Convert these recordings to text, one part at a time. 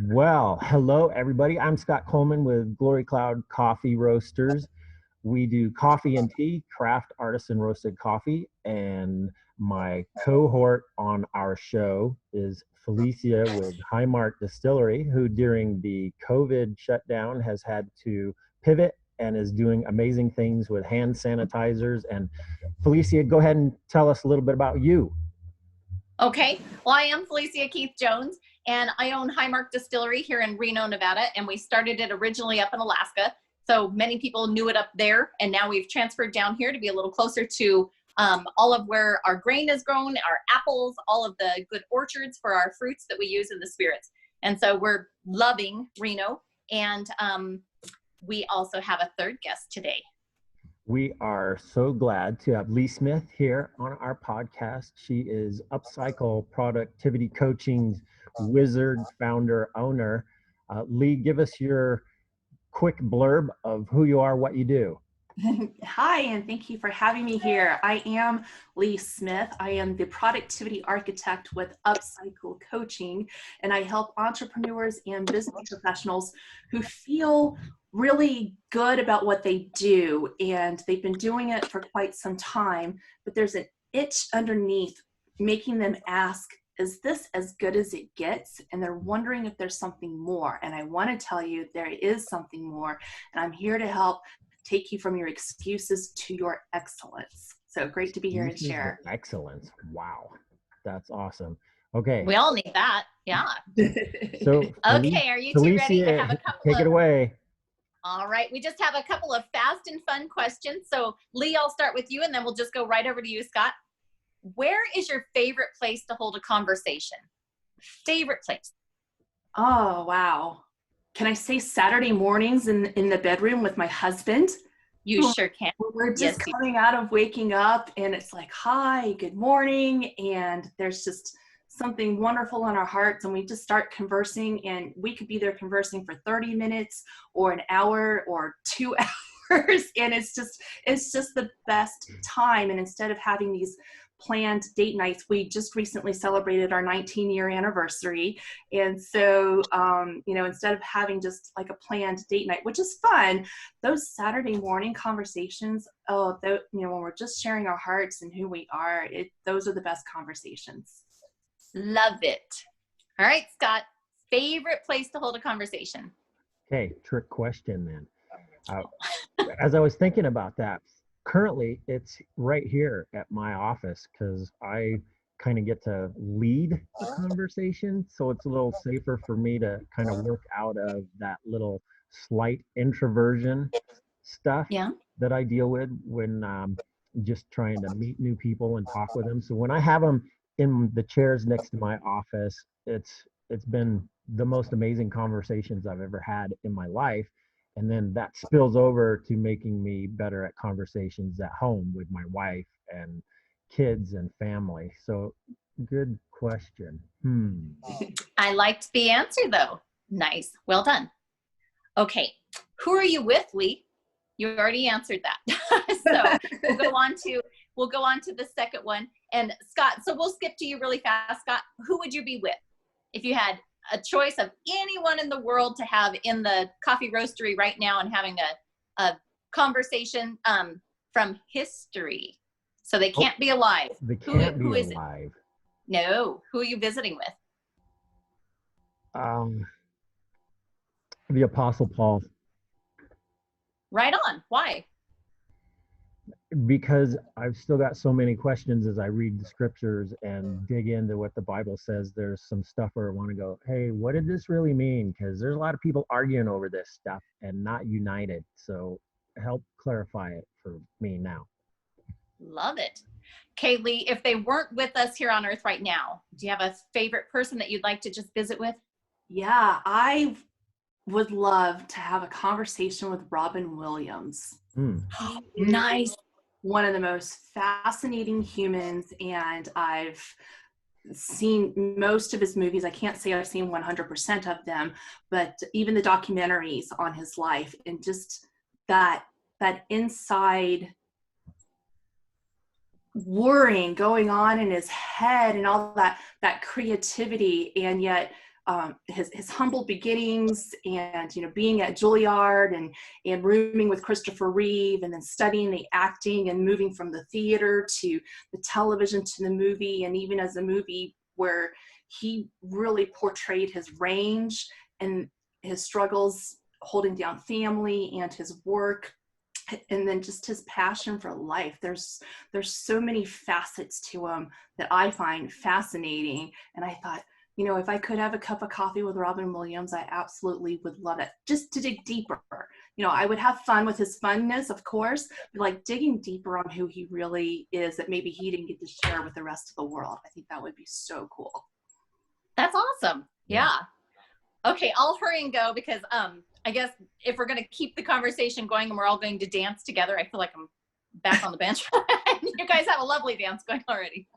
Well, hello everybody. I'm Scott Coleman with Glory Cloud Coffee Roasters. We do coffee and tea, craft artisan roasted coffee, and my cohort on our show is Felicia with Highmark Distillery, who during the COVID shutdown has had to pivot and is doing amazing things with hand sanitizers. And Felicia, go ahead and tell us a little bit about you. Okay, well, I am Felicia Keith Jones, and I own Highmark Distillery here in Reno, Nevada, and we started it originally up in Alaska. So many people knew it up there, and now we've transferred down here to be a little closer to all of where our grain is grown, our apples, all of the good orchards for our fruits that we use in the spirits. And so we're loving Reno, and we also have a third guest today. We are so glad to have Lys Smith here on our podcast. She is UpCycle Productivity Coaching's wizard, founder, owner. Lee, give us your quick blurb of who you are, what you do. Hi, and thank you for having me here. I am Lys Smith. I am the productivity architect with UpCycle Coaching, and I help entrepreneurs and business professionals who feel really good about what they do, and they've been doing it for quite some time, but there's an itch underneath making them ask, is this as good as it gets? And they're wondering if there's something more. And I want to tell you there is something more, and I'm here to help take you from your excuses to your excellence. So great to be here and share. Excellence. Wow. That's awesome. Okay. We all need that. Yeah. So, okay, are you two ready to have a couple take it away. All right. We just have a couple of fast and fun questions. So Lee, I'll start with you, and then we'll just go right over to you, Scott. Where is your favorite place to hold a conversation? Favorite place? Oh, wow. Can I say Saturday mornings in the bedroom with my husband? You sure can. We're just coming out of waking up, and it's like, hi, good morning. And there's just something wonderful in our hearts, and we just start conversing, and we could be there conversing for 30 minutes or an hour or 2 hours. And it's just the best time. And instead of having these planned date nights, we just recently celebrated our 19-year anniversary. And so, instead of having just like a planned date night, which is fun, those Saturday morning conversations, when we're just sharing our hearts and who we are, those are the best conversations. Love it. All right, Scott, favorite place to hold a conversation? Okay, trick question then. As I was thinking about that, currently it's right here at my office because I kind of get to lead the conversation. So it's a little safer for me to kind of work out of that little slight introversion stuff that I deal with when just trying to meet new people and talk with them. So when I have them in the chairs next to my office, it's been the most amazing conversations I've ever had in my life. And then that spills over to making me better at conversations at home with my wife and kids and family. So good question. I liked the answer though. Nice. Well done. Okay. Who are you with, Lee? You already answered that. So we'll go on to the second one. And Scott, so we'll skip to you really fast. Scott, who would you be with if you had a choice of anyone in the world to have in the coffee roastery right now and having a conversation from history? So they can't be alive. They can't be alive. No. Who are you visiting with? The Apostle Paul. Right on. Why? Because I've still got so many questions as I read the scriptures and dig into what the Bible says. There's some stuff where I want to go, hey, what did this really mean? Because there's a lot of people arguing over this stuff and not united. So help clarify it for me now. Love it. Kaylee, if they weren't with us here on Earth right now, do you have a favorite person that you'd like to just visit with? Yeah, I would love to have a conversation with Robin Williams. Nice. One of the most fascinating humans, and I've seen most of his movies. I can't say I've seen 100% of them, but even the documentaries on his life, and just that inside worrying going on in his head and all that creativity, and yet his humble beginnings, and being at Juilliard and rooming with Christopher Reeve, and then studying the acting and moving from the theater to the television to the movie, and even as a movie where he really portrayed his range and his struggles holding down family and his work, and then just his passion for life. There's so many facets to him that I find fascinating. And I thought, if I could have a cup of coffee with Robin Williams, I absolutely would love it, just to dig deeper. I would have fun with his funness, of course, but like digging deeper on who he really is that maybe he didn't get to share with the rest of the world. I think that would be so cool. That's awesome. Yeah. Okay, I'll hurry and go because I guess if we're going to keep the conversation going and we're all going to dance together, I feel like I'm back on the bench. You guys have a lovely dance going already.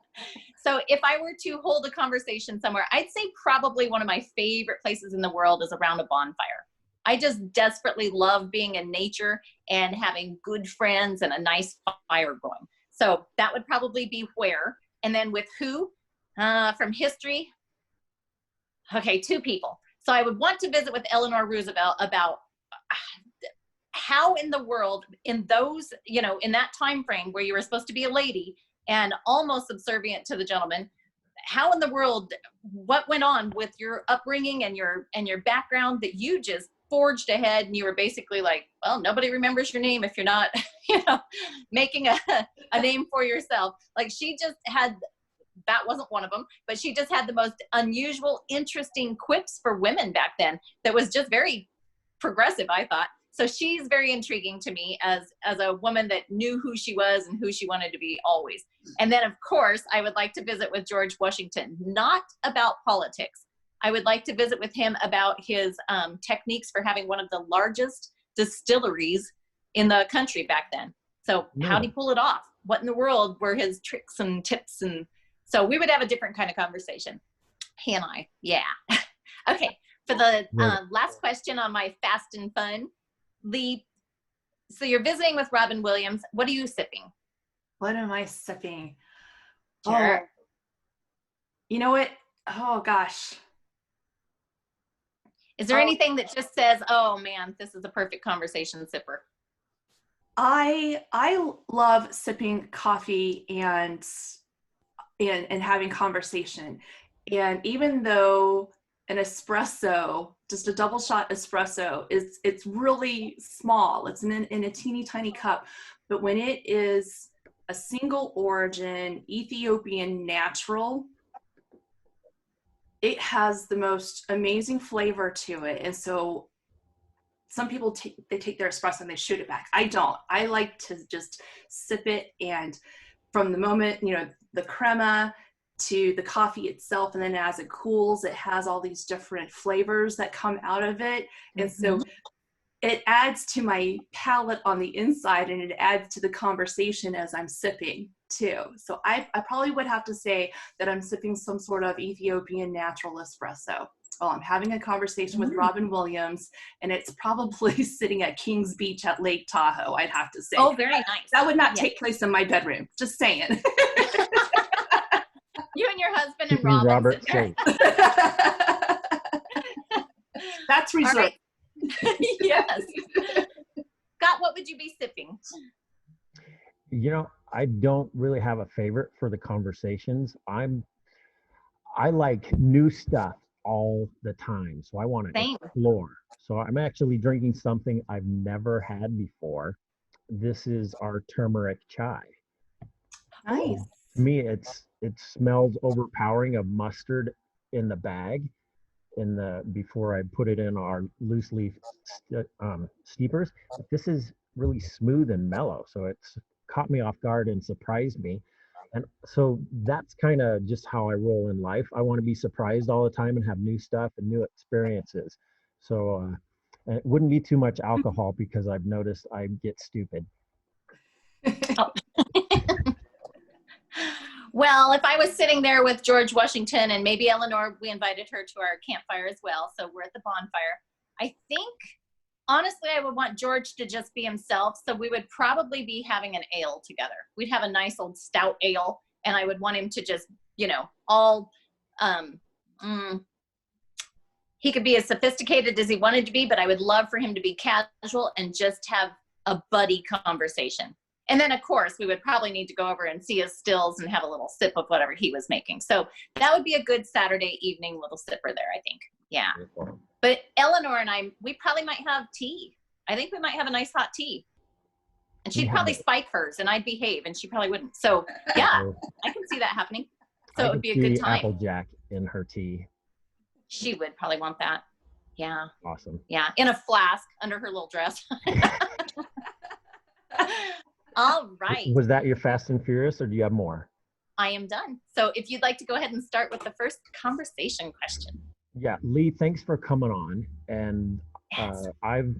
So if I were to hold a conversation somewhere, I'd say probably one of my favorite places in the world is around a bonfire. I just desperately love being in nature and having good friends and a nice fire going. So that would probably be where. And then with who? From history. Okay, 2 people. So I would want to visit with Eleanor Roosevelt about how in the world, in those, in that time frame where you were supposed to be a lady and almost subservient to the gentleman, how in the world, what went on with your upbringing and your background that you just forged ahead, and you were basically like, well, nobody remembers your name if you're not, making a name for yourself. Like she just had, that wasn't one of them, but she just had the most unusual, interesting quips for women back then that was just very progressive, I thought. So she's very intriguing to me as a woman that knew who she was and who she wanted to be always. And then, of course, I would like to visit with George Washington, not about politics. I would like to visit with him about his techniques for having one of the largest distilleries in the country back then. So how did he pull it off? What in the world were his tricks and tips? And so we would have a different kind of conversation. He and I, yeah. Okay, for the last question on my fast and fun, Lee, so you're visiting with Robin Williams. What are you sipping? What am I sipping? Sure. Oh, you know what? Oh, gosh. Is there anything that just says, oh man, this is a perfect conversation sipper? I love sipping coffee and having conversation. And even though an espresso, just a double shot espresso, it's really small. It's in a teeny tiny cup. But when it is a single origin Ethiopian natural, it has the most amazing flavor to it. And so some people take their espresso and they shoot it back. I don't. I like to just sip it, and from the moment, the crema to the coffee itself, and then as it cools, it has all these different flavors that come out of it. And so it adds to my palate on the inside, and it adds to the conversation as I'm sipping too. So I probably would have to say that I'm sipping some sort of Ethiopian natural espresso while I'm having a conversation with Robin Williams, and it's probably sitting at Kings Beach at Lake Tahoe, I'd have to say. Oh, very nice. That would not take place in my bedroom, just saying. You and your husband and Keeping Robin. safe. That's reserved. Right. Yes. Scott, what would you be sipping? I don't really have a favorite for the conversations. I like new stuff all the time, so I want to explore. So I'm actually drinking something I've never had before. This is our turmeric chai. Nice. To me, it smells overpowering of mustard in the bag before I put it in our loose leaf steepers. This is really smooth and mellow, so it's caught me off guard and surprised me. And so that's kind of just how I roll in life. I want to be surprised all the time and have new stuff and new experiences. So it wouldn't be too much alcohol because I've noticed I get stupid. Oh. Well, if I was sitting there with George Washington and maybe Eleanor, we invited her to our campfire as well. So we're at the bonfire. I think, honestly, I would want George to just be himself. So we would probably be having an ale together. We'd have a nice old stout ale. And I would want him to just, all, He could be as sophisticated as he wanted to be, but I would love for him to be casual and just have a buddy conversation. And then, of course, we would probably need to go over and see his stills and have a little sip of whatever he was making. So that would be a good Saturday evening little sipper there, I think. Yeah. But Eleanor and I, we probably might have tea. I think we might have a nice hot tea. And she'd probably spike hers and I'd behave and she probably wouldn't. So yeah, I can see that happening. So it would be a good time. Applejack in her tea. She would probably want that. Yeah. Awesome. Yeah. In a flask under her little dress. All right. Was that your Fast and Furious or do you have more? I am done. So if you'd like to go ahead and start with the first conversation question. Yeah. Lee, thanks for coming on. And Yes. I've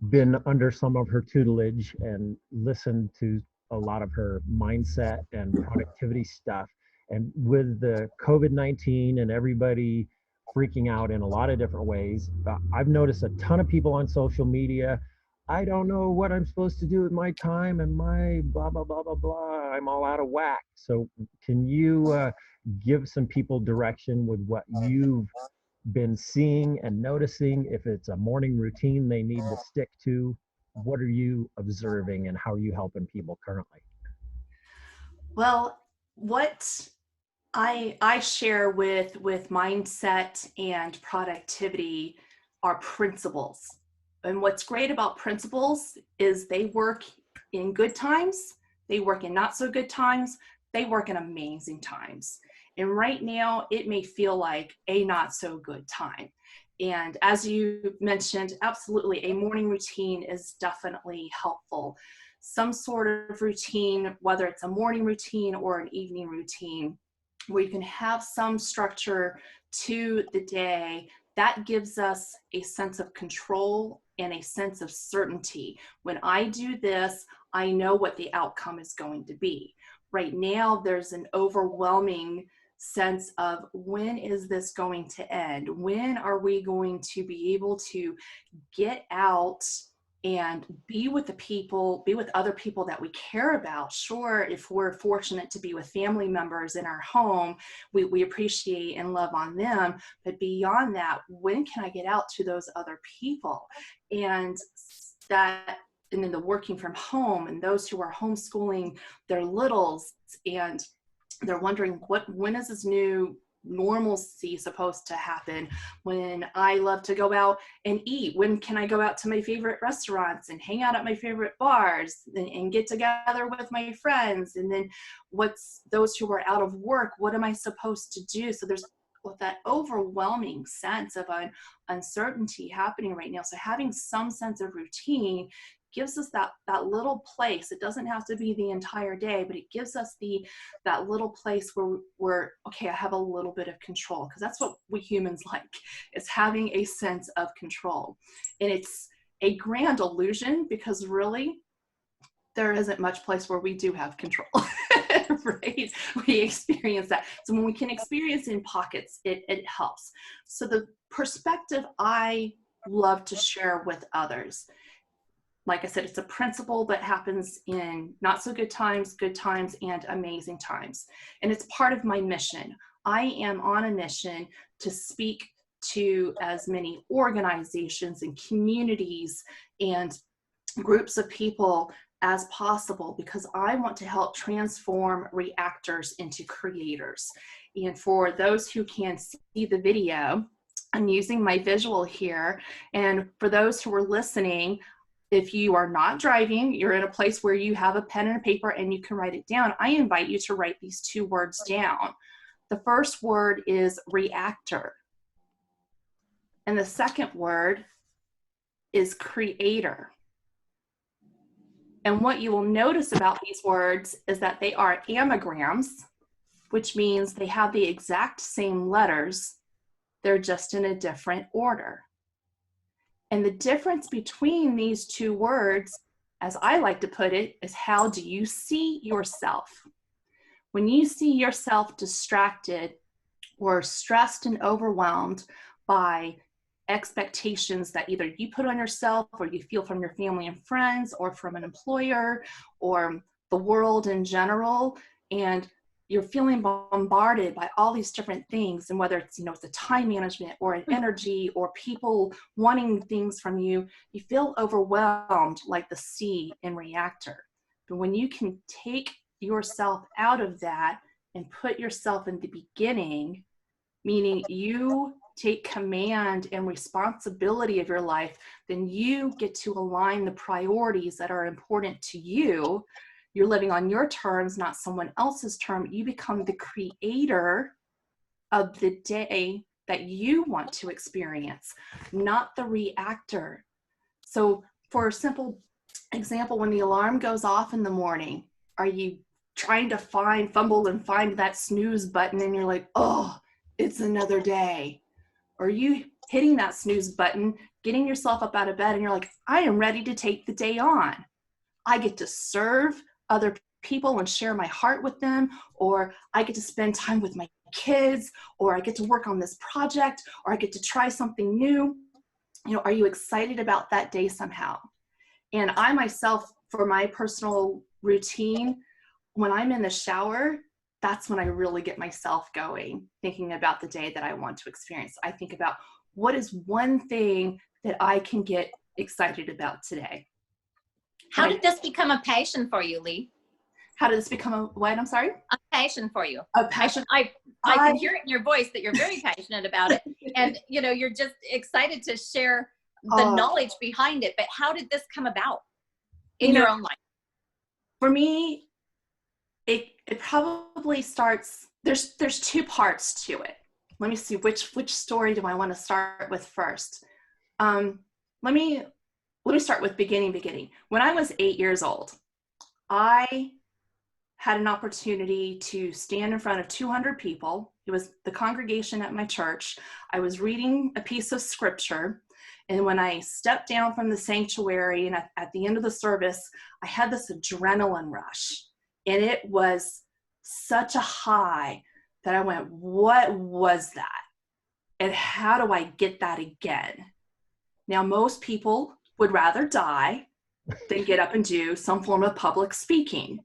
been under some of her tutelage and listened to a lot of her mindset and productivity stuff. And with the COVID-19 and everybody freaking out in a lot of different ways, I've noticed a ton of people on social media. I don't know what I'm supposed to do with my time and my blah, blah, blah, blah, blah. I'm all out of whack. So can you give some people direction with what you've been seeing and noticing? If it's a morning routine they need to stick to, what are you observing and how are you helping people currently? Well, what I share with mindset and productivity are principles. And what's great about principles is they work in good times, they work in not so good times, they work in amazing times. And right now, it may feel like a not so good time. And as you mentioned, absolutely, a morning routine is definitely helpful. Some sort of routine, whether it's a morning routine or an evening routine, where you can have some structure to the day, that gives us a sense of control and a sense of certainty. When I do this, I know what the outcome is going to be. Right now, there's an overwhelming sense of when is this going to end? When are we going to be able to get out and be with the people, be with other people that we care about? Sure, if we're fortunate to be with family members in our home, we appreciate and love on them. But beyond that, when can I get out to those other people? And then the working from home and those who are homeschooling their littles, and they're wondering when is this new normalcy supposed to happen? When I love to go out and eat, when can I go out to my favorite restaurants and hang out at my favorite bars and get together with my friends? And then what's those who are out of work, what am I supposed to do? So there's that overwhelming sense of uncertainty happening right now. So having some sense of routine gives us that little place. It doesn't have to be the entire day, but it gives us that little place where we're, okay, I have a little bit of control, because that's what we humans like, is having a sense of control. And it's a grand illusion, because really there isn't much place where we do have control. Right? We experience that. So when we can experience in pockets, it helps. So the perspective I love to share with others, like I said, it's a principle that happens in not so good times, and amazing times. And it's part of my mission. I am on a mission to speak to as many organizations and communities and groups of people as possible, because I want to help transform reactors into creators. And for those who can see the video, I'm using my visual here. And for those who are listening, if you are not driving, you're in a place where you have a pen and a paper and you can write it down, I invite you to write these two words down. The first word is reactor. And the second word is creator. And what you will notice about these words is that they are anagrams, which means they have the exact same letters. They're just in a different order. And the difference between these two words, as I like to put it, is how do you see yourself? When you see yourself distracted or stressed and overwhelmed by expectations that either you put on yourself or you feel from your family and friends or from an employer or the world in general, and you're feeling bombarded by all these different things, and whether it's, it's a time management or an energy or people wanting things from you, you feel overwhelmed like the C in Reactor. But when you can take yourself out of that and put yourself in the beginning, meaning you take command and responsibility of your life, then you get to align the priorities that are important to you. You're living on your terms, not someone else's term. You become the creator of the day that you want to experience, not the reactor. So for a simple example, when the alarm goes off in the morning, are you trying to fumble and find that snooze button and you're like, oh, it's another day? Or are you hitting that snooze button, getting yourself up out of bed and you're like, I am ready to take the day on. I get to serve other people and share my heart with them, or I get to spend time with my kids, or I get to work on this project, or I get to try something new. Are you excited about that day somehow? And I myself, for my personal routine, when I'm in the shower, that's when I really get myself going, thinking about the day that I want to experience. I think about what is one thing that I can get excited about today. How did this become a passion for you, Lee? How did this become a what? I'm sorry? A passion for you. A passion. I can hear it in your voice that you're very passionate about it. And, you're just excited to share the knowledge behind it. But how did this come about in your own life? For me, it probably starts, there's two parts to it. Let me see, which story do I want to start with first? Let me start with beginning. When I was 8 years old, I had an opportunity to stand in front of 200 people. It was the congregation at my church. I was reading a piece of scripture. And when I stepped down from the sanctuary and at the end of the service, I had this adrenaline rush. And it was such a high that I went, what was that? And how do I get that again? Now, most people would rather die than get up and do some form of public speaking.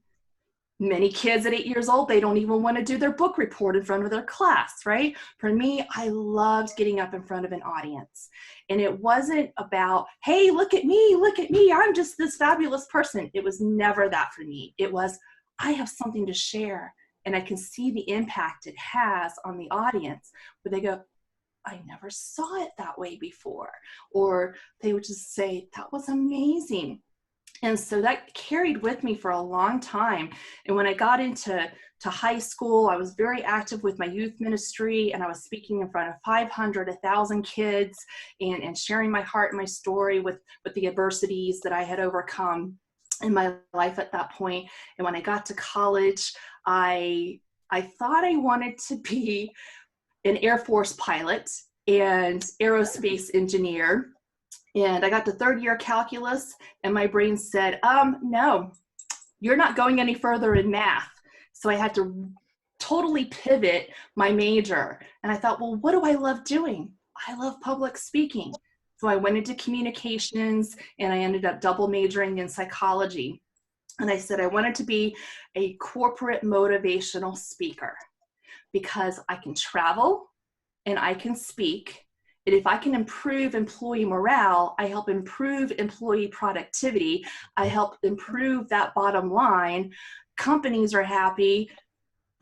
Many kids at 8 years old, they don't even want to do their book report in front of their class, right? For me, I loved getting up in front of an audience. And it wasn't about, hey, look at me, I'm just this fabulous person. It was never that for me. It was, I have something to share and I can see the impact it has on the audience, where they go, I never saw it that way before. Or they would just say, that was amazing. And so that carried with me for a long time. And when I got into high school, I was very active with my youth ministry, and I was speaking in front of 500, 1,000 kids and sharing my heart and my story with the adversities that I had overcome in my life at that point. And when I got to college, I thought I wanted to be an Air Force pilot and aerospace engineer. And I got to third year calculus and my brain said, no, you're not going any further in math. So I had to totally pivot my major. And I thought, well, what do I love doing? I love public speaking. So I went into communications and I ended up double majoring in psychology. And I said I wanted to be a corporate motivational speaker because I can travel and I can speak. And if I can improve employee morale, I help improve employee productivity. I help improve that bottom line. Companies are happy,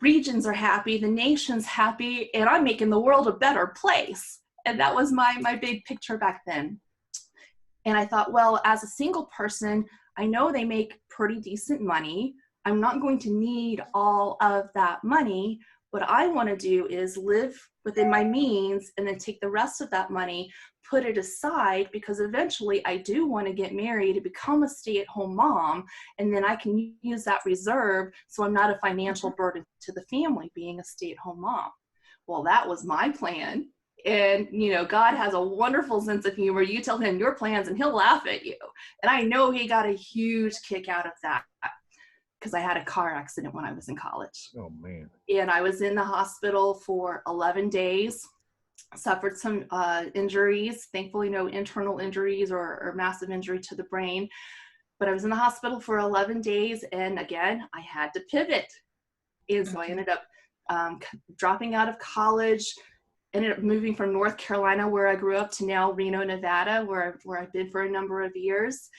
regions are happy, the nation's happy, and I'm making the world a better place. And that was my big picture back then. And I thought, well, as a single person, I know they make pretty decent money. I'm not going to need all of that money. What I want to do is live within my means and then take the rest of that money, put it aside, because eventually I do want to get married and become a stay-at-home mom, and then I can use that reserve so I'm not a financial burden to the family being a stay-at-home mom. Well, that was my plan. And, God has a wonderful sense of humor. You tell him your plans and he'll laugh at you. And I know he got a huge kick out of that, because I had a car accident when I was in college. Oh, man. And I was in the hospital for 11 days, suffered some injuries, thankfully no internal injuries or massive injury to the brain. But I was in the hospital for 11 days. And again, I had to pivot. And so I ended up dropping out of college, ended up moving from North Carolina, where I grew up, to now Reno, Nevada, where I've been for a number of years.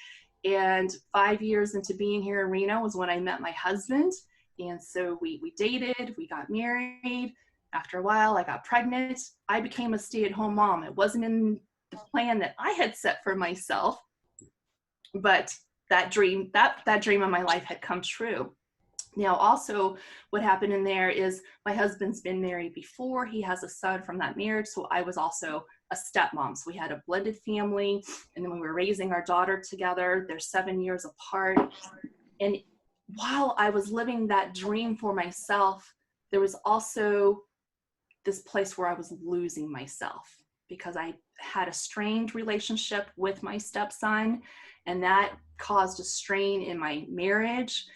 And 5 years into being here in Reno was when I met my husband. And so we dated, we got married. After a while, I got pregnant. I became a stay-at-home mom. It wasn't in the plan that I had set for myself, but that dream of my life had come true. Now, also what happened in there is my husband's been married before. He has a son from that marriage. So I was also a stepmom. So we had a blended family. And then we were raising our daughter together. They're 7 years apart. And while I was living that dream for myself, there was also this place where I was losing myself, because I had a strained relationship with my stepson, and that caused a strain in my marriage.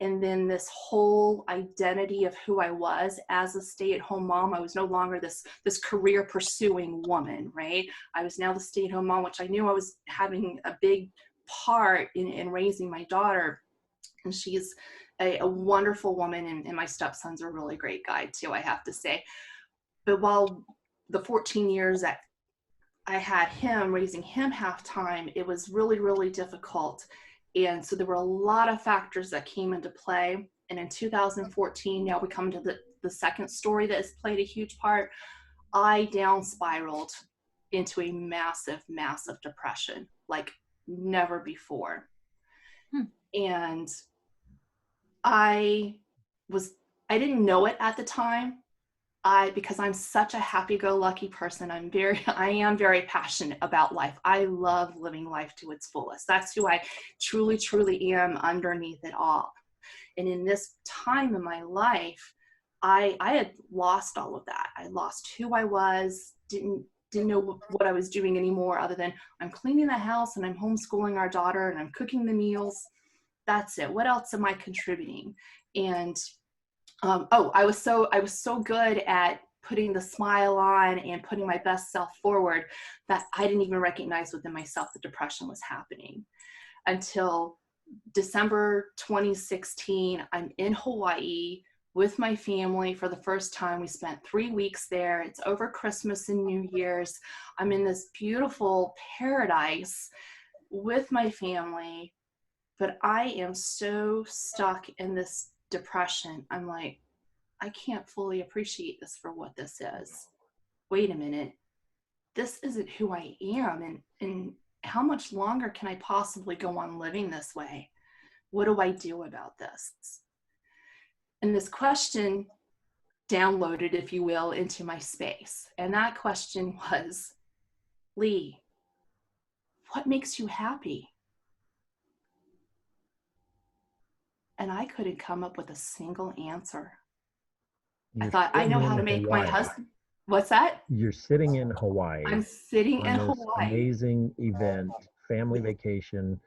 And then this whole identity of who I was as a stay-at-home mom, I was no longer this career pursuing woman, right? I was now the stay-at-home mom, which I knew I was having a big part in raising my daughter. And she's a wonderful woman, and my stepson's a really great guy too, I have to say. But while the 14 years that I had him, raising him half time, it was really, really difficult. And so there were a lot of factors that came into play. And in 2014, now we come to the second story that has played a huge part. I down spiraled into a massive, massive depression, like never before. And I didn't know it at the time. Because I'm such a happy-go-lucky person, I am very passionate about life. I love living life to its fullest. That's who I truly, truly am underneath it all. And in this time in my life, I had lost all of that. I lost who I was, didn't know what I was doing anymore, other than I'm cleaning the house and I'm homeschooling our daughter and I'm cooking the meals. That's it. What else am I contributing? And I was so good at putting the smile on and putting my best self forward that I didn't even recognize within myself that depression was happening until December 2016. I'm in Hawaii with my family for the first time. We spent 3 weeks there. It's over Christmas and New Year's. I'm in this beautiful paradise with my family, but I am so stuck in this depression. I'm like, I can't fully appreciate this for what this is. Wait a minute. This isn't who I am. And how much longer can I possibly go on living this way? What do I do about this? And this question downloaded, if you will, into my space. And that question was, Lee, what makes you happy? And I couldn't come up with a single answer. I thought, I know how to make my husband. What's that? You're sitting in Hawaii. I'm sitting in this Hawaii. Amazing event, family vacation,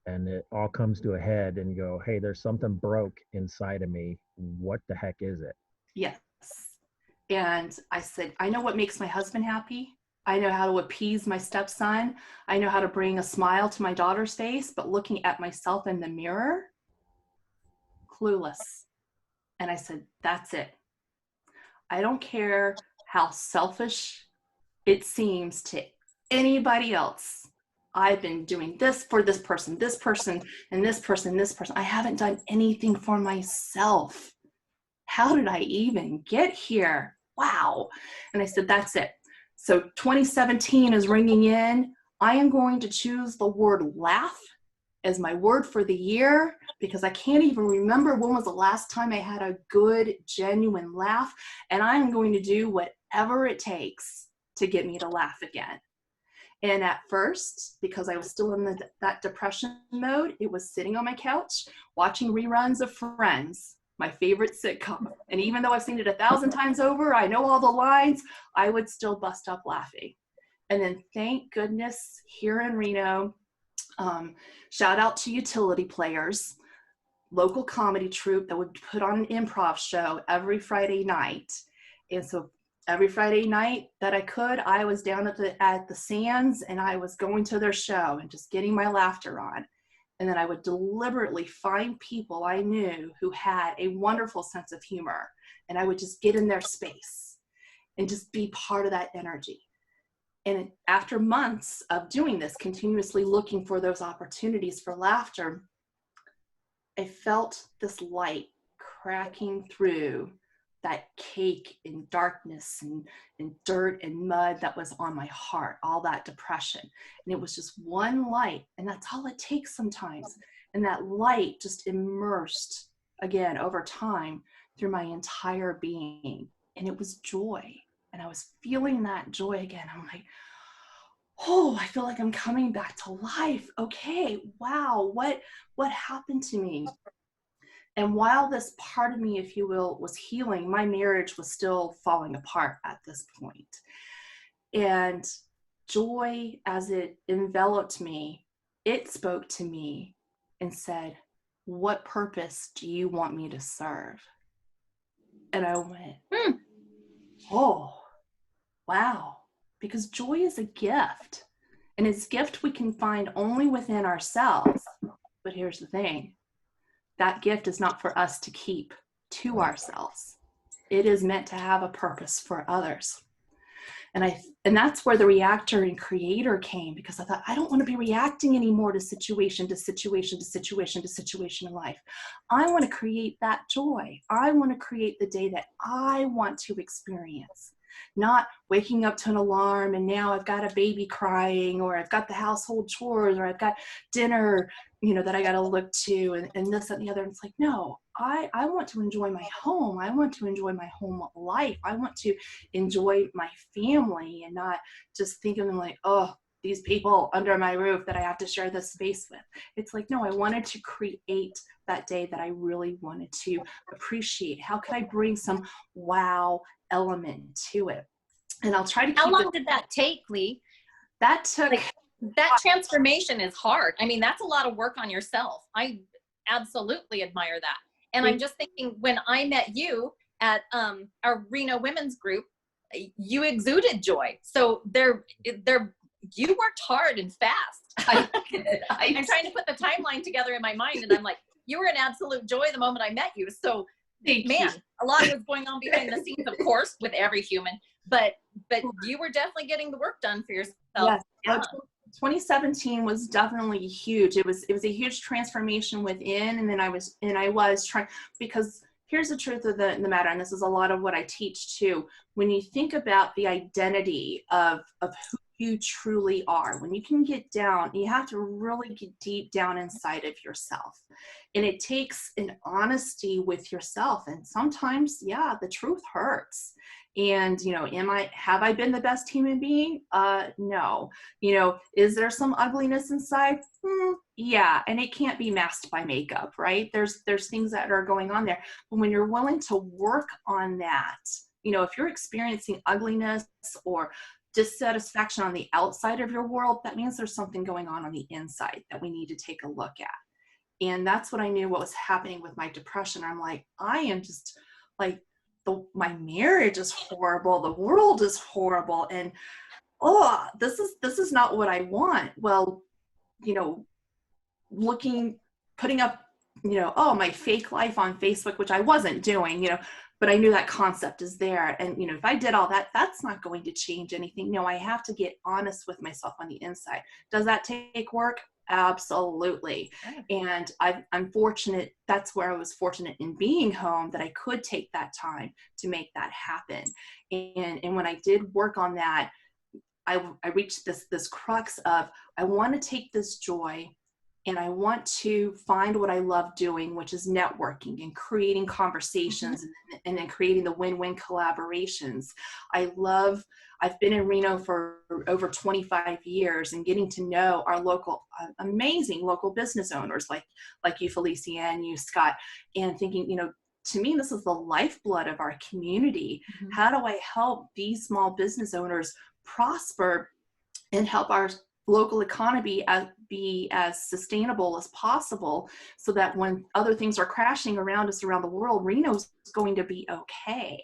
and it all comes to a head and you go, hey, there's something broke inside of me. What the heck is it? Yes. And I said, I know what makes my husband happy. I know how to appease my stepson. I know how to bring a smile to my daughter's face, but looking at myself in the mirror, clueless. And I said, that's it. I don't care how selfish it seems to anybody else. I've been doing this for this person, and this person, this person. I haven't done anything for myself. How did I even get here? Wow. And I said, that's it. So 2017 is ringing in. I am going to choose the word laugh as my word for the year, because I can't even remember when was the last time I had a good, genuine laugh. And I'm going to do whatever it takes to get me to laugh again. And at first, because I was still in that depression mode, it was sitting on my couch, watching reruns of Friends, my favorite sitcom. And even though I've seen it 1,000 times over, I know all the lines, I would still bust up laughing. And then thank goodness here in Reno, shout out to Utility Players, local comedy troupe that would put on an improv show every Friday night. And so every Friday night that I could, I was down at the Sands and I was going to their show and just getting my laughter on. And then I would deliberately find people I knew who had a wonderful sense of humor. And I would just get in their space and just be part of that energy. And after months of doing this, continuously looking for those opportunities for laughter, I felt this light cracking through that cake and darkness and dirt and mud that was on my heart, all that depression. And it was just one light, and that's all it takes sometimes. And that light just immersed again over time through my entire being. And it was joy. And I was feeling that joy again. I'm like, oh, I feel like I'm coming back to life. Okay, wow, what happened to me? And while this part of me, if you will, was healing, my marriage was still falling apart at this point. And joy, as it enveloped me, it spoke to me and said, what purpose do you want me to serve? And I went, oh, wow. Because joy is a gift. And it's a gift we can find only within ourselves. But here's the thing. That gift is not for us to keep to ourselves. It is meant to have a purpose for others. And that's where the reactor and creator came, because I thought, I don't want to be reacting anymore to situation in life. I want to create that joy. I want to create the day that I want to experience. Not waking up to an alarm and now I've got a baby crying, or I've got the household chores, or I've got dinner, that I got to look to, and this and the other. And it's like, no, I want to enjoy my home. I want to enjoy my home life. I want to enjoy my family and not just think of them like, oh, these people under my roof that I have to share this space with. It's like, no, I wanted to create that day that I really wanted to appreciate. How could I bring some wow element to it? And I'll try to keep How long did that take, Lee? That took... that transformation is hard. I mean, that's a lot of work on yourself. I absolutely admire that. And I'm just thinking, when I met you at our Reno women's group, you exuded joy. So you worked hard and fast. I'm trying to put the timeline together in my mind, and I'm like, you were an absolute joy the moment I met you. So man, a lot was going on behind the scenes, of course, with every human, but you were definitely getting the work done for yourself. Yes. Yeah. 2017 was definitely huge. It was a huge transformation within, and then I was trying, because here's the truth of the matter, and this is a lot of what I teach too. When you think about the identity of who you truly are, when you can get down, you have to really get deep down inside of yourself. And it takes an honesty with yourself. And sometimes, yeah, the truth hurts. And, have I been the best human being? No. Is there some ugliness inside? Yeah. And it can't be masked by makeup, right? There's things that are going on there. But when you're willing to work on that, if you're experiencing ugliness or dissatisfaction on the outside of your world, that means there's something going on the inside that we need to take a look at. And that's what I knew what was happening with my depression. I'm like, I am just like, my marriage is horrible. The world is horrible. And, this is not what I want. Well, putting up, my fake life on Facebook, which I wasn't doing, but I knew that concept is there. And, if I did all that, that's not going to change anything. No, I have to get honest with myself on the inside. Does that take work? Absolutely. And I'm fortunate. That's where I was fortunate in being home, that I could take that time to make that happen. And when I did work on that, I reached this crux of, I want to take this joy and I want to find what I love doing, which is networking and creating conversations, and then creating the win-win collaborations. I've been in Reno for over 25 years, and getting to know our local, amazing local business owners like you, Felicia, and you, Scott, and thinking, to me, this is the lifeblood of our community. How do I help these small business owners prosper and help our local economy be as sustainable as possible, so that when other things are crashing around us around the world, Reno's going to be okay?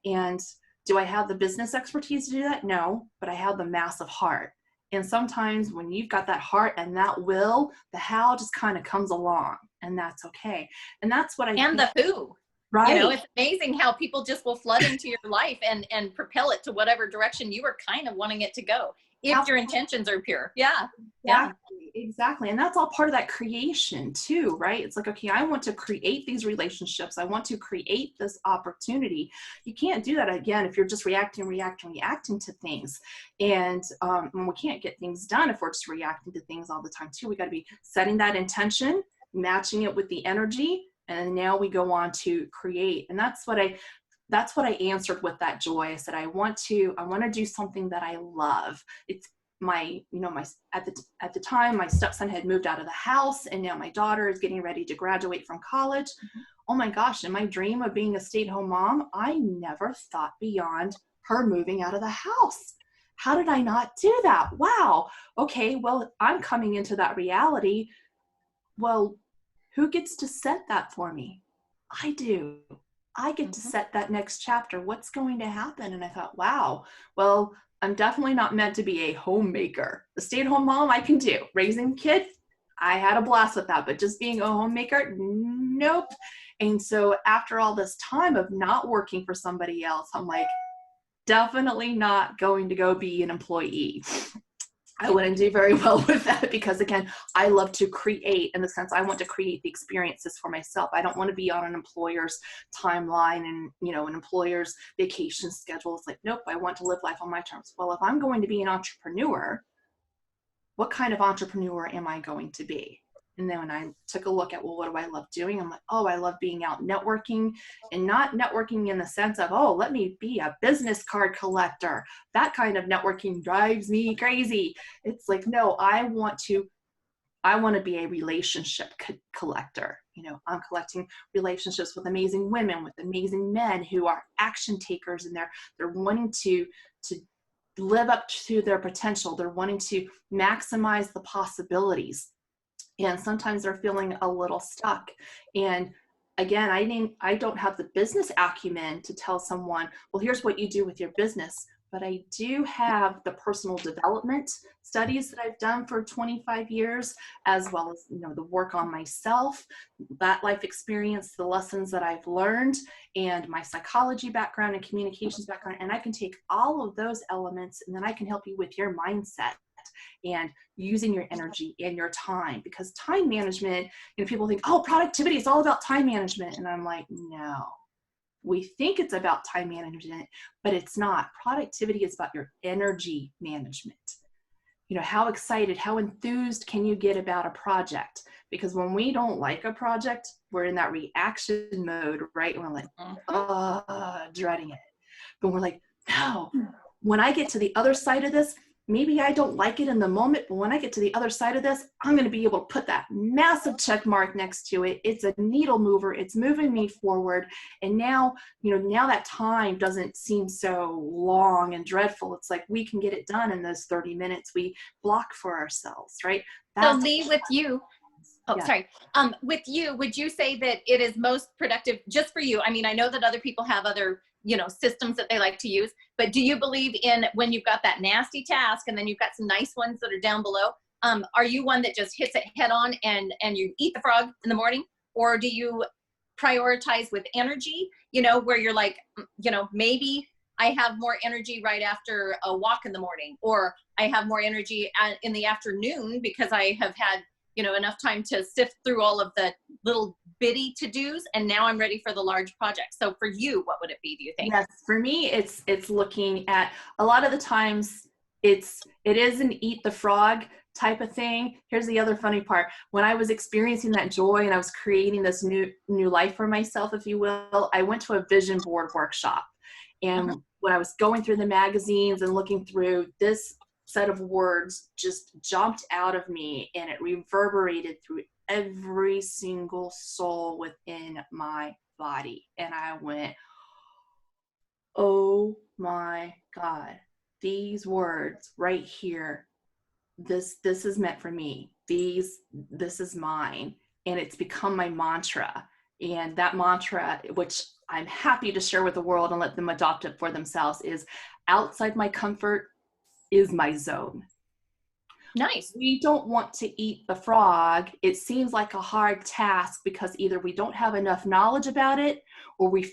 And do I have the business expertise to do that? No, but I have the massive heart. And sometimes when you've got that heart and that will, the how just kind of comes along, and that's okay. And that's what I and think, the who. right? You know, it's amazing how people just will flood into your life and propel it to whatever direction you were kind of wanting it to go, if your intentions are pure. Yeah. Exactly. And that's all part of that creation too, right? It's like, okay, I want to create these relationships. I want to create this opportunity. You can't do that again if you're just reacting to things. And we can't get things done if we're just reacting to things all the time too. We got to be setting that intention, matching it with the energy, and now we go on to create. And that's what I answered with that joy. I said, I want to do something that I love. It's at the time, my stepson had moved out of the house, and now my daughter is getting ready to graduate from college. Mm-hmm. Oh my gosh, in my dream of being a stay-at-home mom, I never thought beyond her moving out of the house. How did I not do that? Wow. Okay, well, I'm coming into that reality. Well, who gets to set that for me? I do. I get to set that next chapter. What's going to happen? And I thought, wow, well, I'm definitely not meant to be a homemaker. The stay-at-home mom I can do. Raising kids, I had a blast with that, but just being a homemaker, nope. And so after all this time of not working for somebody else, I'm like, definitely not going to go be an employee. I wouldn't do very well with that, because again, I love to create, in the sense I want to create the experiences for myself. I don't want to be on an employer's timeline and, an employer's vacation schedule. It's like, nope, I want to live life on my terms. Well, if I'm going to be an entrepreneur, what kind of entrepreneur am I going to be? And then when I took a look at, well, what do I love doing? I'm like, oh, I love being out networking, and not networking in the sense of, oh, let me be a business card collector. That kind of networking drives me crazy. It's like, no, I want to be a relationship collector. I'm collecting relationships with amazing women, with amazing men who are action takers, and they're wanting to live up to their potential. They're wanting to maximize the possibilities. And sometimes they're feeling a little stuck. And again, I don't have the business acumen to tell someone, well, here's what you do with your business. But I do have the personal development studies that I've done for 25 years, as well as, the work on myself, that life experience, the lessons that I've learned, and my psychology background and communications background. And I can take all of those elements, and then I can help you with your mindset and using your energy and your time. Because time management, people think, oh, productivity is all about time management. And I'm like, no, we think it's about time management, but it's not. Productivity is about your energy management. How excited, how enthused can you get about a project? Because when we don't like a project, we're in that reaction mode, right? And we're like, dreading it. But we're like, no, when I get to the other side of this, maybe I don't like it in the moment, but when I get to the other side of this, I'm going to be able to put that massive check mark next to it. It's a needle mover. It's moving me forward. And now, now that time doesn't seem so long and dreadful. It's like we can get it done in those 30 minutes we block for ourselves, right? So Lee, with you, Yeah. sorry. With you, would you say that it is most productive just for you? I mean, I know that other people have other systems that they like to use, but do you believe in when you've got that nasty task and then you've got some nice ones that are down below? Are you one that just hits it head on and you eat the frog in the morning? Or do you prioritize with energy, where you're like, maybe I have more energy right after a walk in the morning, or I have more energy in the afternoon because I have had enough time to sift through all of the little bitty to-dos, and now I'm ready for the large project. So for you, what would it be, do you think? Yes, for me, it's looking at, a lot of the times it is an eat the frog type of thing. Here's the other funny part. When I was experiencing that joy and I was creating this new life for myself, if you will, I went to a vision board workshop. And when I was going through the magazines and looking through, this set of words just jumped out of me, and it reverberated through every single soul within my body. And I went, oh my God, these words right here, this is meant for me. This is mine. And it's become my mantra. And that mantra, which I'm happy to share with the world and let them adopt it for themselves, is outside my comfort is my zone. Nice. We don't want to eat the frog. It seems like a hard task because either we don't have enough knowledge about it, or we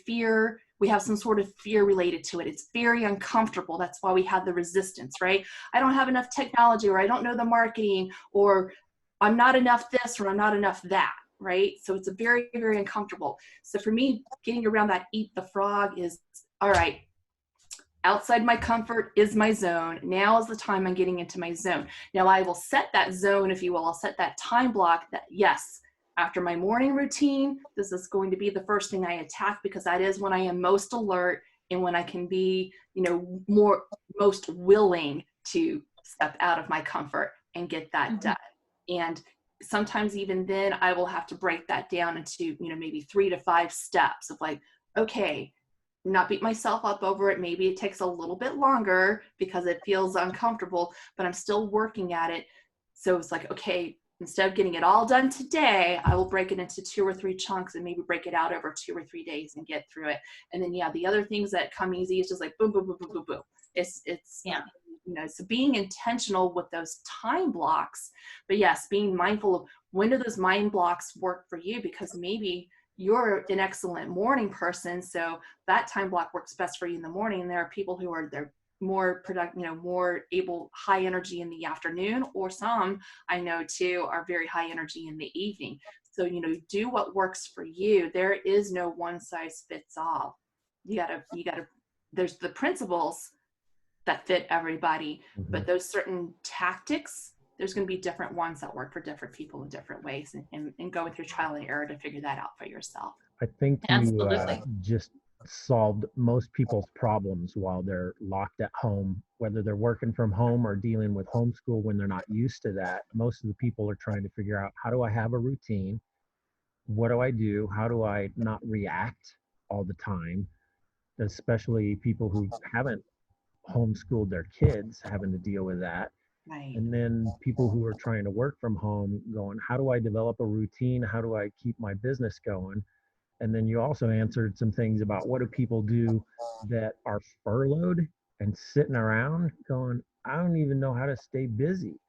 have some sort of fear related to it. It's very uncomfortable. That's why we have the resistance, right? I don't have enough technology, or I don't know the marketing, or I'm not enough this, or I'm not enough that, right? So it's a very, very uncomfortable. So for me, getting around that eat the frog is, all right, outside my comfort is my zone. Now is the time I'm getting into my zone. Now I will set that zone, if you will. I'll set that time block that, yes, after my morning routine, this is going to be the first thing I attack, because that is when I am most alert and when I can be, most willing to step out of my comfort and get that done. And sometimes even then I will have to break that down into, maybe 3 to 5 steps of like, okay, not beat myself up over it. Maybe it takes a little bit longer because it feels uncomfortable, but I'm still working at it. So it's like, okay, instead of getting it all done today, I will break it into 2 or 3 chunks and maybe break it out over 2 or 3 days and get through it. And then, the other things that come easy is just like boom, boom, boom, boom, boom, boom. It's so being intentional with those time blocks, but yes, being mindful of when do those mind blocks work for you, because maybe you're an excellent morning person, so that time block works best for you in the morning. And there are people who they're more productive, more able, high energy in the afternoon, or some I know too are very high energy in the evening. So, do what works for you. There is no one size fits all. You gotta, there's the principles that fit everybody, but those certain tactics, there's going to be different ones that work for different people in different ways, and going through trial and error to figure that out for yourself. I think Absolutely. you just solved most people's problems while they're locked at home, whether they're working from home or dealing with homeschool when they're not used to that. Most of the people are trying to figure out, how do I have a routine? What do I do? How do I not react all the time? Especially people who haven't homeschooled their kids, having to deal with that. Right. And then people who are trying to work from home going, how do I develop a routine? How do I keep my business going? And then you also answered some things about what do people do that are furloughed and sitting around going, I don't even know how to stay busy.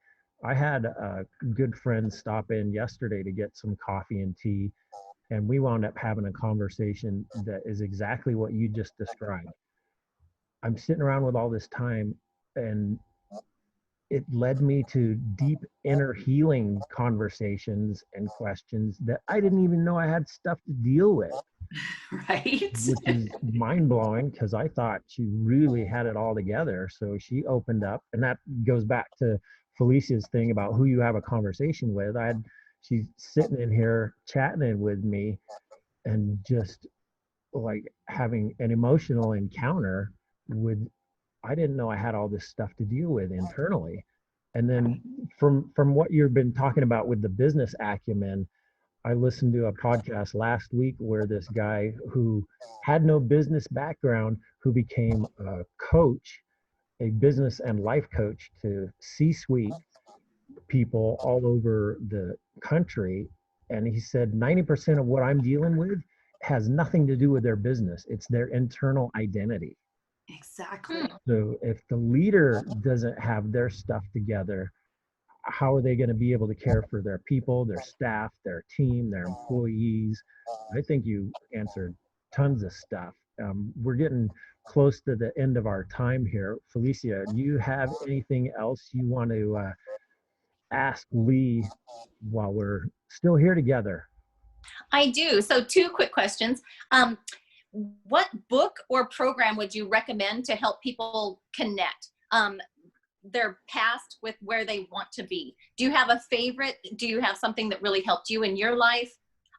I had a good friend stop in yesterday to get some coffee and tea, and we wound up having a conversation that is exactly what you just described. I'm sitting around with all this time, and it led me to deep inner healing conversations and questions that I didn't even know I had stuff to deal with. Right. Which is mind blowing, because I thought she really had it all together. So she opened up, and that goes back to Felicia's thing about who you have a conversation with. She's sitting in here chatting with me and just like having an emotional encounter with, I didn't know I had all this stuff to deal with internally. And then from what you've been talking about with the business acumen, I listened to a podcast last week where this guy who had no business background, who became a coach, a business and life coach to C-suite people all over the country. And he said 90% of what I'm dealing with has nothing to do with their business. It's their internal identity. Exactly. So if the leader doesn't have their stuff together, how are they going to be able to care for their people, their staff, their team, their employees? I think you answered tons of stuff. We're getting close to the end of our time here. Felicia, do you have anything else you want to ask Lee while we're still here together? I do. So 2 quick questions. What book or program would you recommend to help people connect their past with where they want to be? Do you have a favorite? Do you have something that really helped you in your life?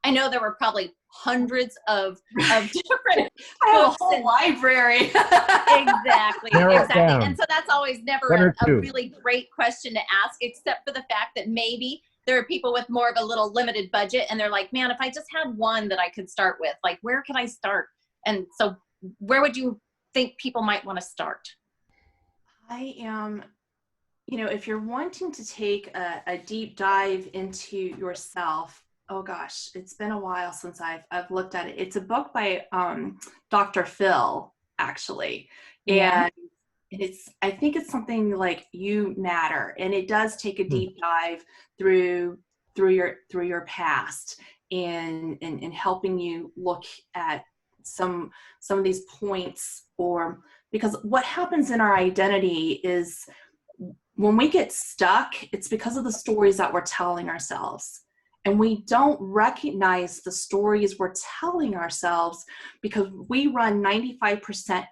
I know there were probably hundreds of different I have books a whole and library. Exactly. And so that's always never a really great question to ask, except for the fact that maybe there are people with more of a little limited budget and they're like, man, if I just had one that I could start with, like, where can I start? And so where would you think people might want to start? I am, if you're wanting to take a deep dive into yourself, oh gosh, it's been a while since I've looked at it. It's a book by Dr. Phil, actually. Yeah. And I think it's something like you matter, and it does take a deep dive through your past and helping you look at some of these points, or because what happens in our identity is when we get stuck, it's because of the stories that we're telling ourselves. And we don't recognize the stories we're telling ourselves because we run 95%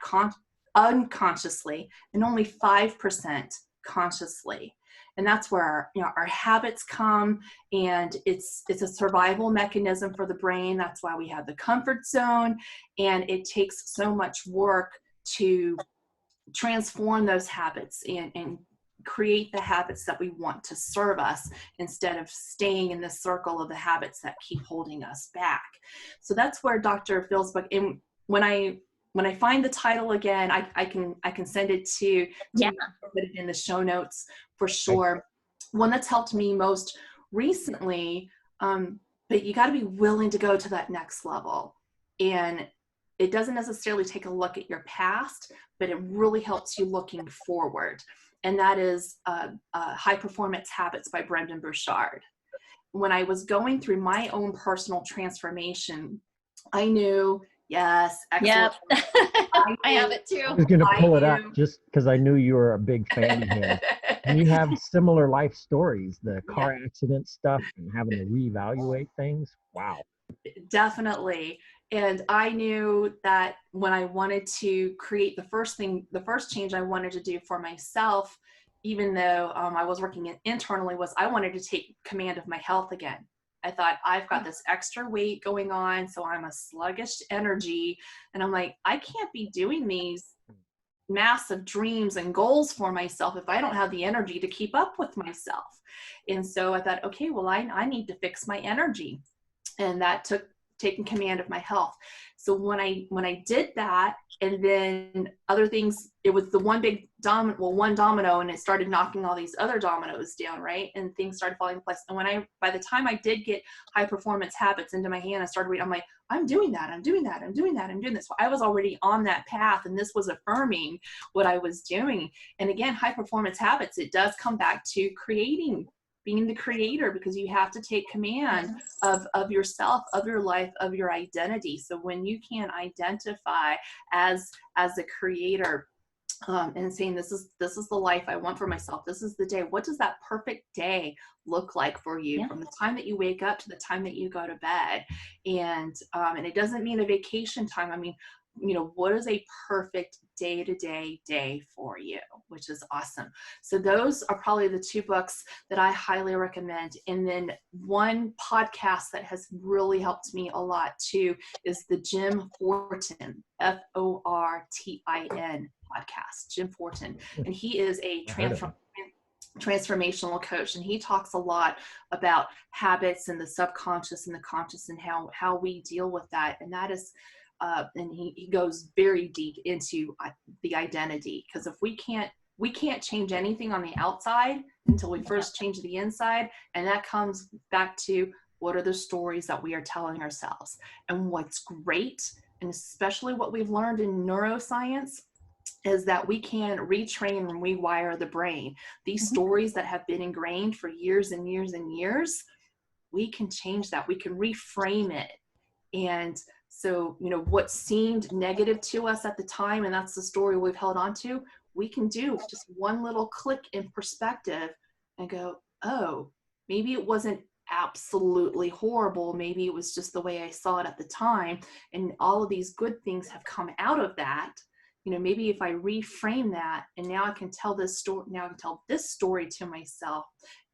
unconsciously and only 5% consciously. And that's where our habits come, and it's a survival mechanism for the brain. That's why we have the comfort zone, and it takes so much work to transform those habits and create the habits that we want to serve us instead of staying in the circle of the habits that keep holding us back. So that's where Dr. Phil's book, and when I find the title again, I can send it to put it in the show notes for sure. One that's helped me most recently, but you got to be willing to go to that next level. And it doesn't necessarily take a look at your past, but it really helps you looking forward. And that is High Performance Habits by Brendon Burchard. When I was going through my own personal transformation, I knew, yes, excellent. Yep. I have it too. I was going to pull it up just because I knew you were a big fan of his. And you have similar life stories, the car accident stuff and having to reevaluate things. Wow. Definitely. And I knew that when I wanted to create the first change I wanted to do for myself, even though I was working internally, was I wanted to take command of my health again. I thought, I've got this extra weight going on, so I'm a sluggish energy. And I'm like, I can't be doing these massive dreams and goals for myself if I don't have the energy to keep up with myself. And so I thought, okay, well, I need to fix my energy. And that took taking command of my health. So when I did that, and then other things, it was the one big one domino, and it started knocking all these other dominoes down, right? And things started falling in place. And by the time I did get High Performance Habits into my hand, I started reading, I'm like, I'm doing that, I'm doing that, I'm doing that, I'm doing this. So I was already on that path, and this was affirming what I was doing. And again, High Performance Habits, it does come back to being the creator, because you have to take command of yourself, of your life, of your identity. So when you can identify as a creator, and saying, this is the life I want for myself, this is the day, what does that perfect day look like for you from the time that you wake up to the time that you go to bed? And it doesn't mean a vacation time. I mean, what is a perfect day-to-day day for you, which is awesome. So those are probably the two books that I highly recommend. And then one podcast that has really helped me a lot too is the Jim Horton, Fortin podcast, Jim Horton. And he is a transformational coach, and he talks a lot about habits and the subconscious and the conscious and how we deal with that. And that is and he goes very deep into the identity, because if we can't change anything on the outside until we first change the inside. And that comes back to, what are the stories that we are telling ourselves? And what's great, and especially what we've learned in neuroscience, is that we can retrain and rewire the brain. These stories that have been ingrained for years and years and years, we can change that. We can reframe it. And so, what seemed negative to us at the time, and that's the story we've held on to, we can do just one little click in perspective and go, oh, maybe it wasn't absolutely horrible. Maybe it was just the way I saw it at the time. And all of these good things have come out of that. Maybe if I reframe that, and now I can tell this story, to myself,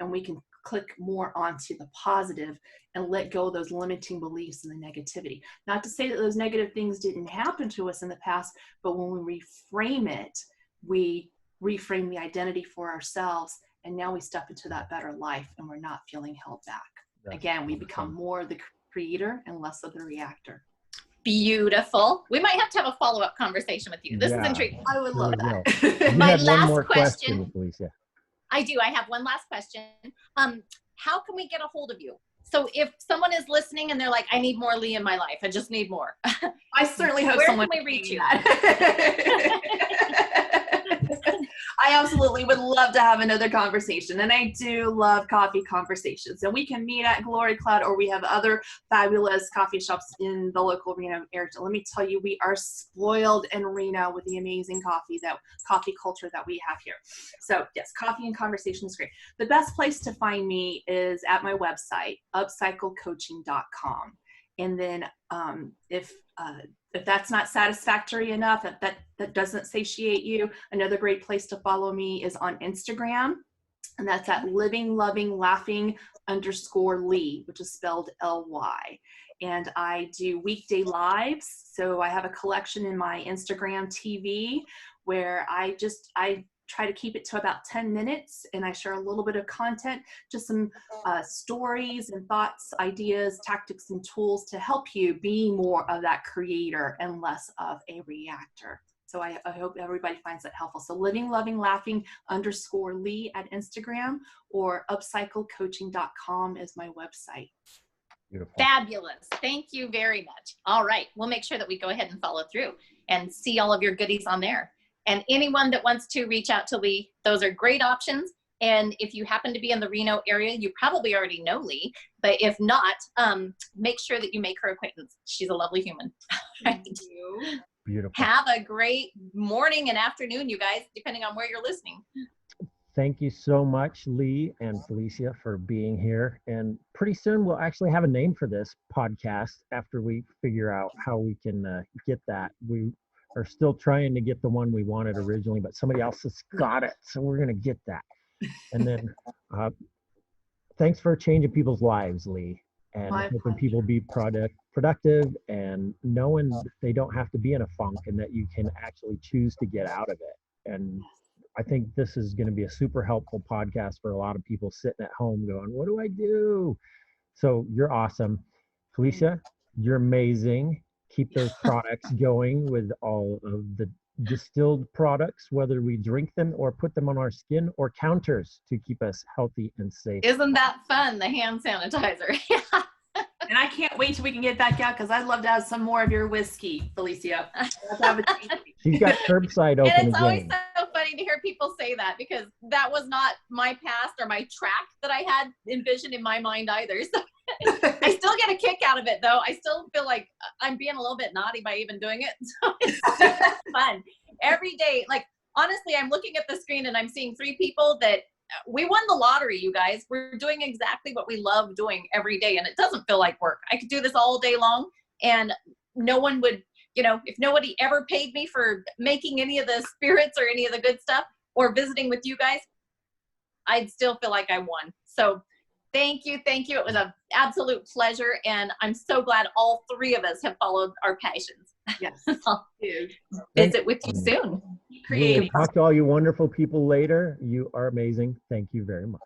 and we can click more onto the positive and let go of those limiting beliefs and the negativity. Not to say that those negative things didn't happen to us in the past, but when we reframe it, we reframe the identity for ourselves, and now we step into that better life, and we're not feeling held back. Again, we become more the creator and less of the reactor. Beautiful. We might have to have a follow-up conversation with you. This is intriguing. I would love that. You My had last one more question, Lisa. I do. I have one last question. How can we get a hold of you? So if someone is listening and they're like, I need more Lee in my life, I just need more. I certainly hope Where someone can we reach you? I absolutely would love to have another conversation. And I do love coffee conversations. And we can meet at Glory Cloud, or we have other fabulous coffee shops in the local Reno area. Let me tell you, we are spoiled in Reno with the amazing coffee culture that we have here. So yes, coffee and conversation is great. The best place to find me is at my website, UpCycleCoaching.com. And then if that's not satisfactory enough, that doesn't satiate you, another great place to follow me is on Instagram. And that's at livinglovingLaughing_Ly, which is spelled Ly. And I do weekday lives. So I have a collection in my Instagram TV where I try to keep it to about 10 minutes, and I share a little bit of content, just some stories and thoughts, ideas, tactics, and tools to help you be more of that creator and less of a reactor. So I hope everybody finds that helpful. So livinglovingLaughing_Ly at Instagram, or UpCycleCoaching.com is my website. Beautiful. Fabulous. Thank you very much. All right. We'll make sure that we go ahead and follow through and see all of your goodies on there. And anyone that wants to reach out to Lee, those are great options. And if you happen to be in the Reno area, you probably already know Lee. But if not, make sure that you make her acquaintance. She's a lovely human. Thank you. Beautiful. Have a great morning and afternoon, you guys, depending on where you're listening. Thank you so much, Lee and Felicia, for being here. And pretty soon we'll actually have a name for this podcast after we figure out how we can get that. We are still trying to get the one we wanted originally, but somebody else has got it. So we're going to get that. And then thanks for changing people's lives, Lee, and helping people be productive and knowing that they don't have to be in a funk and that you can actually choose to get out of it. And I think this is going to be a super helpful podcast for a lot of people sitting at home going, what do I do? So you're awesome. Felicia, you're amazing. Keep those products going with all of the distilled products, whether we drink them or put them on our skin or counters to keep us healthy and safe. Isn't that fun, the hand sanitizer? And I can't wait till we can get back out, because I'd love to have some more of your whiskey, Felicia. She's got curbside open And it's again. always so funny to hear people say that, because that was not my past or my track that I had envisioned in my mind either. So I still get a kick out of it, though. I still feel like I'm being a little bit naughty by even doing it. So it's fun. Every day, like, honestly, I'm looking at the screen and I'm seeing 3 people that we won the lottery, you guys. We're doing exactly what we love doing every day, and it doesn't feel like work. I could do this all day long, and no one would, if nobody ever paid me for making any of the spirits or any of the good stuff or visiting with you guys, I'd still feel like I won. So thank you. Thank you. It was an absolute pleasure, and I'm so glad all 3 of us have followed our passions. Yes. I'll visit with you soon. We'll talk to all you wonderful people later. You are amazing. Thank you very much.